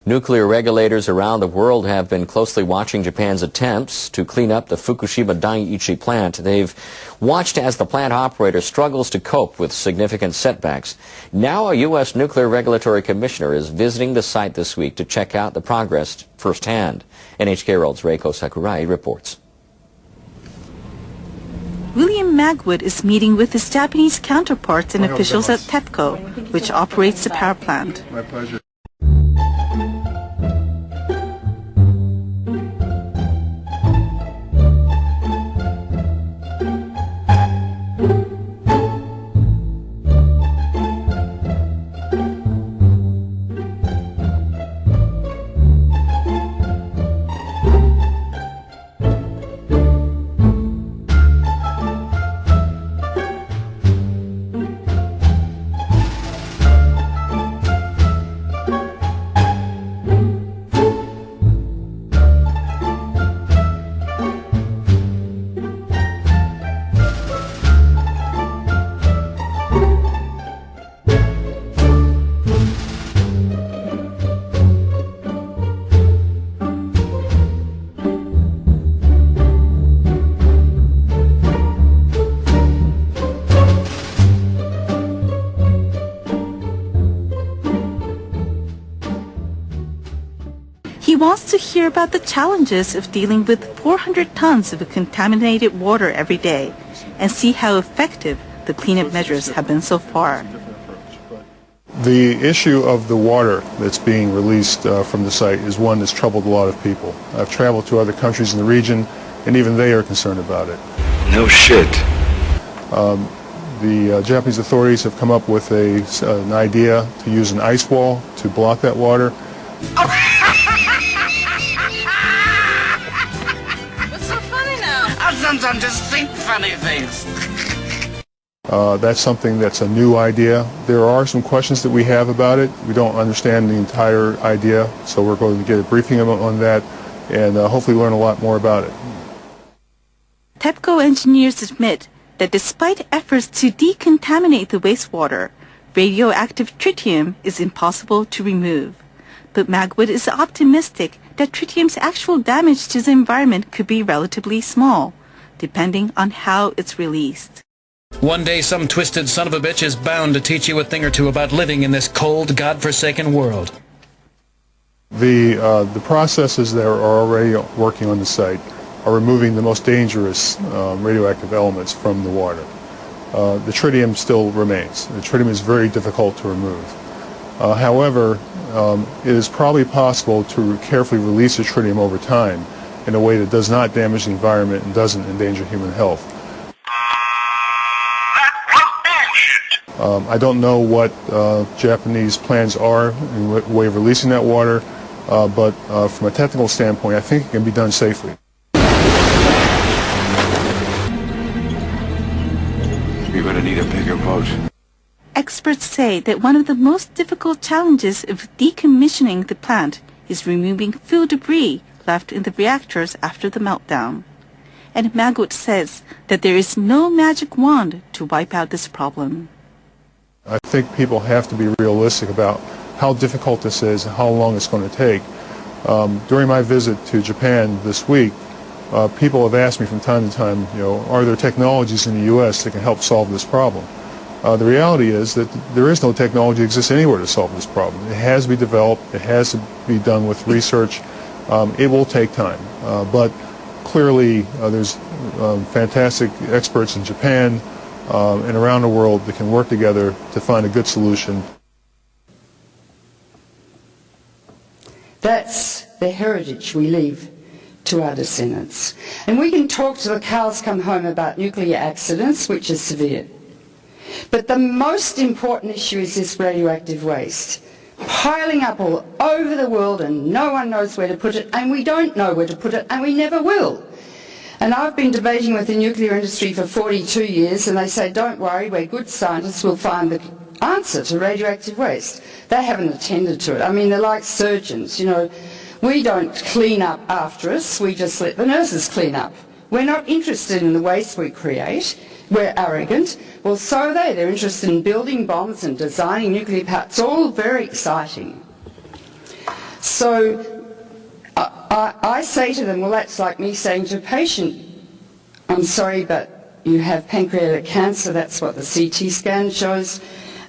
Nuclear regulators around the world have been closely watching Japan's attempts to clean up the Fukushima Daiichi plant. They've watched as the plant operator struggles to cope with significant setbacks. Now a U.S. nuclear regulatory commissioner is visiting the site this week to check out the progress firsthand. NHK World's Reiko Sakurai reports. William Magwood is meeting with his Japanese counterparts and officials at TEPCO, which operates the power plant. My pleasure. He wants to hear about the challenges of dealing with 400 tons of contaminated water every day and see how effective the cleanup measures have been so far. The issue of the water that's being released from the site is one that's troubled a lot of people. I've traveled to other countries in the region, and even they are concerned about it. No shit. The Japanese authorities have come up with an idea to use an ice wall to block that water. What's so funny now? I sometimes just think funny things. That's something that's a new idea. There are some questions that we have about it. We don't understand the entire idea, so we're going to get a briefing on that and hopefully learn a lot more about it. TEPCO engineers admit that despite efforts to decontaminate the wastewater, radioactive tritium is impossible to remove. But Magwood is optimistic that tritium's actual damage to the environment could be relatively small, depending on how it's released. One day some twisted son of a bitch is bound to teach you a thing or two about living in this cold, godforsaken world. The processes that are already working on the site are removing the most dangerous radioactive elements from the water. The tritium still remains. The tritium is very difficult to remove. However, it is probably possible to carefully release the tritium over time in a way that does not damage the environment and doesn't endanger human health. I don't know what Japanese plans are in the way of releasing that water, but from a technical standpoint, I think it can be done safely. You're going to need a bigger boat. Experts say that one of the most difficult challenges of decommissioning the plant is removing fuel debris left in the reactors after the meltdown. And Magwood says that there is no magic wand to wipe out this problem. I think people have to be realistic about how difficult this is and how long it's going to take. During my visit to Japan this week, people have asked me from time to time, are there technologies in the U.S. that can help solve this problem? The reality is that there is no technology that exists anywhere to solve this problem. It has to be developed. It has to be done with research. It will take time. But clearly there's fantastic experts in Japan and around the world that can work together to find a good solution. That's the heritage we leave to our descendants. And we can talk till the cows come home about nuclear accidents, which is severe. But the most important issue is this radioactive waste, piling up all over the world and no one knows where to put it, and we don't know where to put it, and we never will. And I've been debating with the nuclear industry for 42 years, and they say, don't worry, we're good scientists, we'll find the answer to radioactive waste. They haven't attended to it. I mean, they're like surgeons, We don't clean up after us, we just let the nurses clean up. We're not interested in the waste we create. We're arrogant. Well, so are they. They're interested in building bombs and designing nuclear power. It's all very exciting. So I say to them, well, that's like me saying to a patient, I'm sorry, but you have pancreatic cancer, that's what the CT scan shows,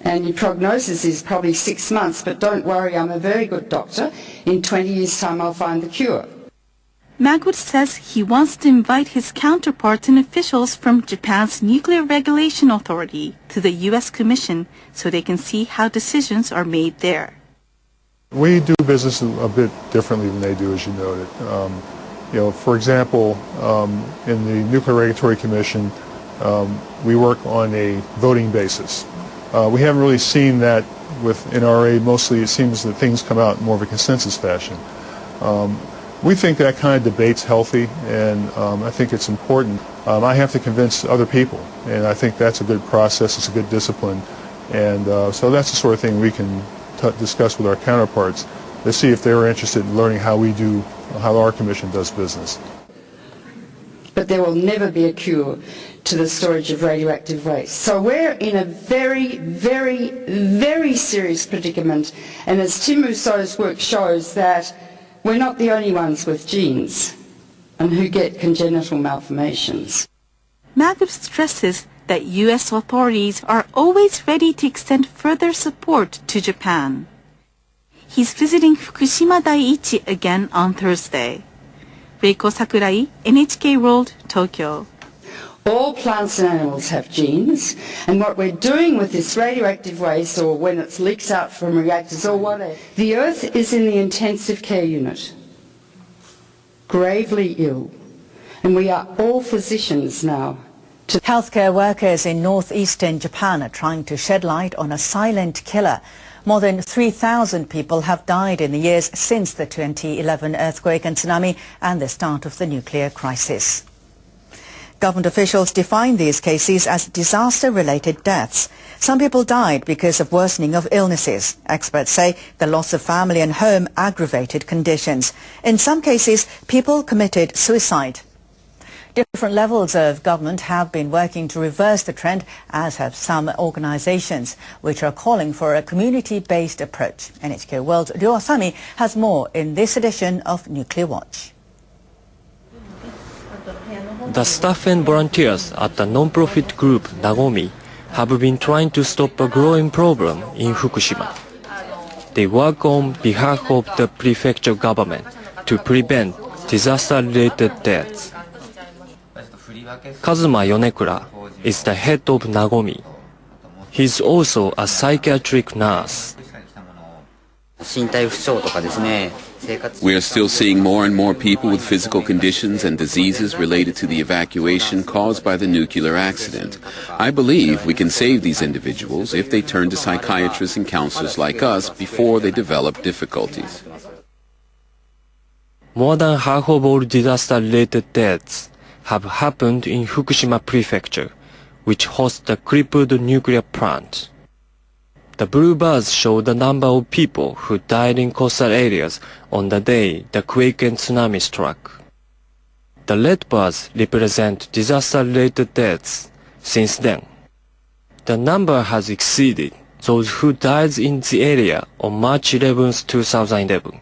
and your prognosis is probably 6 months, but don't worry, I'm a very good doctor. In 20 years' time, I'll find the cure. Magwood says he wants to invite his counterparts and officials from Japan's Nuclear Regulation Authority to the U.S. Commission so they can see how decisions are made there. We do business a bit differently than they do, as you noted. For example, in the Nuclear Regulatory Commission, we work on a voting basis. We haven't really seen that with NRA. Mostly it seems that things come out in more of a consensus fashion. We think that kind of debate's healthy, and I think it's important. I have to convince other people, and I think that's a good process, it's a good discipline, and so that's the sort of thing we can discuss with our counterparts to see if they're interested in learning how our commission does business. But there will never be a cure to the storage of radioactive waste. So we're in a very, very, very serious predicament, and as Tim Mousseau's work shows, that we're not the only ones with genes and who get congenital malformations. Magwood stresses that U.S. authorities are always ready to extend further support to Japan. He's visiting Fukushima Daiichi again on Thursday. Reiko Sakurai, NHK World, Tokyo. All plants and animals have genes, and what we're doing with this radioactive waste, or when it leaks out from reactors or whatever, the Earth is in the intensive care unit, gravely ill, and we are all physicians now. Healthcare workers in northeastern Japan are trying to shed light on a silent killer. More than 3,000 people have died in the years since the 2011 earthquake and tsunami and the start of the nuclear crisis. Government officials define these cases as disaster-related deaths. Some people died because of worsening of illnesses. Experts say the loss of family and home aggravated conditions. In some cases, people committed suicide. Different levels of government have been working to reverse the trend, as have some organizations, which are calling for a community-based approach. NHK World's Ryo Asami has more in this edition of Nuclear Watch. The staff and volunteers at the non-profit group Nagomi have been trying to stop a growing problem in Fukushima. They work on behalf of the prefecture government to prevent disaster-related deaths. Kazuma Yonekura is the head of Nagomi. He's also a psychiatric nurse. We are still seeing more and more people with physical conditions and diseases related to the evacuation caused by the nuclear accident. I believe we can save these individuals if they turn to psychiatrists and counselors like us before they develop difficulties. More than half of all disaster-related deaths have happened in Fukushima Prefecture, which hosts the crippled nuclear plant. The blue bars show the number of people who died in coastal areas on the day the quake and tsunami struck. The red bars represent disaster-related deaths since then. The number has exceeded those who died in the area on March 11, 2011.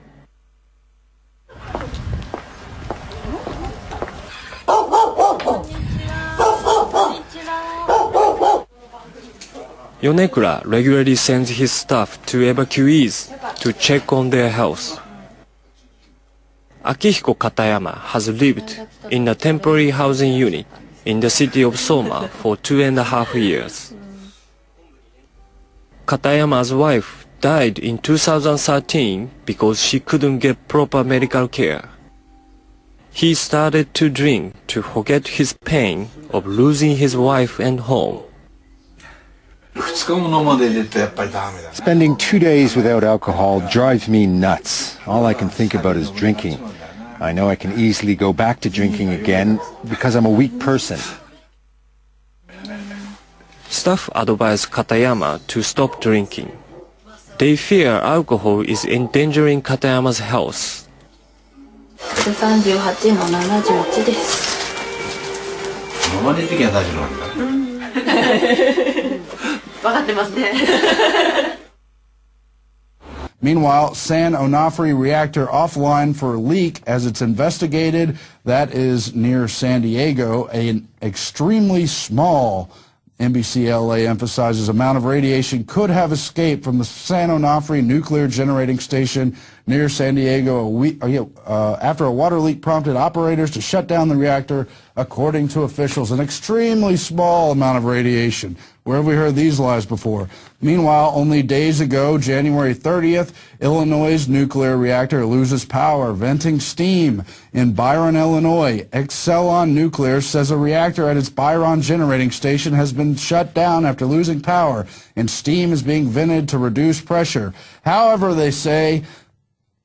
Yonekura regularly sends his staff to evacuees to check on their health. Akihiko Katayama has lived in a temporary housing unit in the city of Soma for 2.5 years. Katayama's wife died in 2013 because she couldn't get proper medical care. He started to drink to forget his pain of losing his wife and home. Spending 2 days without alcohol drives me nuts. All I can think about is drinking. I know I can easily go back to drinking again because I'm a weak person. Staff advise Katayama to stop drinking. They fear alcohol is endangering Katayama's health. 38の71です。飲まれる時は大丈夫なんだ。分かってますね。Meanwhile, San Onofre reactor offline for leak as it's investigated. That is near San Diego, an extremely small, NBC LA emphasizes, amount of radiation could have escaped from the San Onofre nuclear generating station near San Diego after a water leak prompted operators to shut down the reactor, according to officials. An extremely small amount of radiation. Where have we heard these lies before? Meanwhile, only days ago, January 30th, Illinois' nuclear reactor loses power, venting steam. In Byron, Illinois, Exelon Nuclear says a reactor at its Byron generating station has been shut down after losing power, and steam is being vented to reduce pressure. However, they say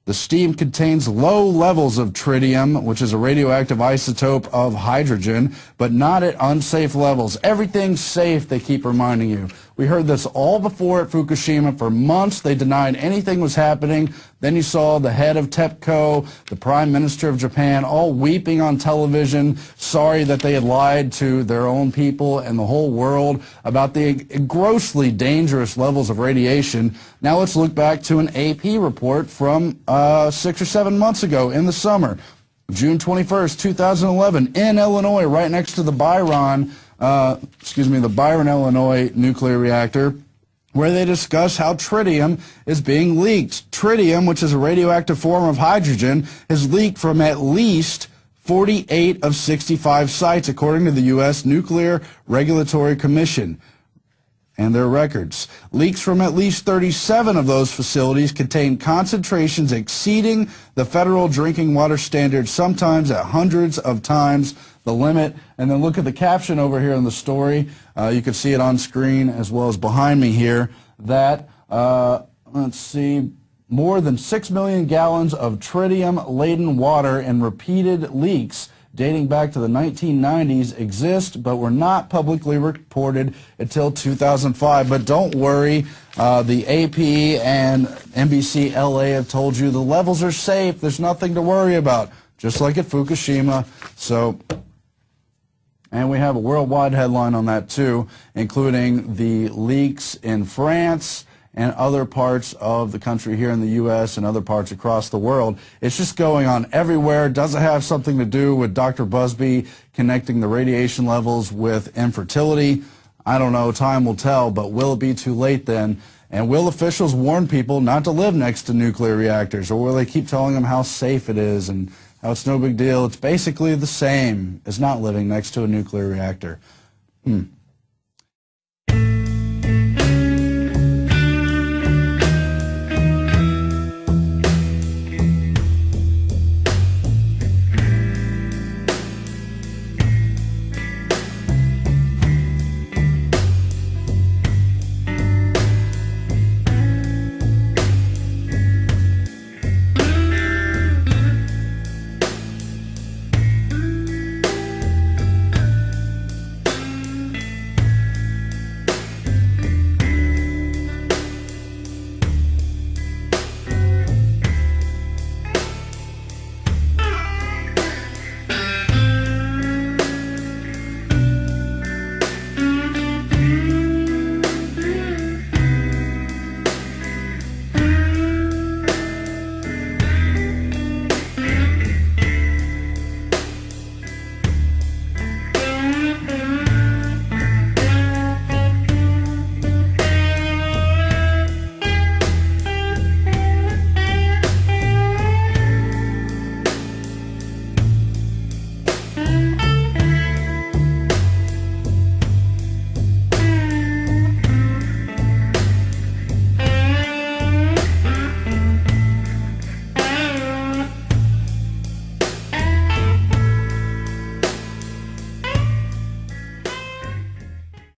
the steam contains low levels of tritium, which is a radioactive isotope of hydrogen, but not at unsafe levels. Everything's safe, they keep reminding you. We heard this all before at Fukushima. For months, they denied anything was happening. Then you saw the head of TEPCO, the Prime Minister of Japan, all weeping on television, sorry that they had lied to their own people and the whole world about the grossly dangerous levels of radiation. Now let's look back to an AP report from 6 or 7 months ago in the summer. June 21st, 2011, in Illinois, right next to the Byron, Illinois nuclear reactor, where they discuss how tritium is being leaked. Tritium, which is a radioactive form of hydrogen, has leaked from at least 48 of 65 sites, according to the U.S. Nuclear Regulatory Commission and their records. Leaks from at least 37 of those facilities contain concentrations exceeding the federal drinking water standard, sometimes at hundreds of times the limit. And then look at the caption over here in the story. You can see it on screen as well as behind me here, that, let's see, more than 6 million gallons of tritium-laden water and repeated leaks dating back to the 1990s exist, but were not publicly reported until 2005. But don't worry, the AP and NBC LA have told you the levels are safe. There's nothing to worry about, just like at Fukushima. So, and we have a worldwide headline on that too, including the leaks in France and other parts of the country here in the U.S. and other parts across the world. It's just going on everywhere. Does it have something to do with Dr. Busby connecting the radiation levels with infertility? I don't know. Time will tell, but will it be too late then? And will officials warn people not to live next to nuclear reactors, or will they keep telling them how safe it is and how it's no big deal? It's basically the same as not living next to a nuclear reactor.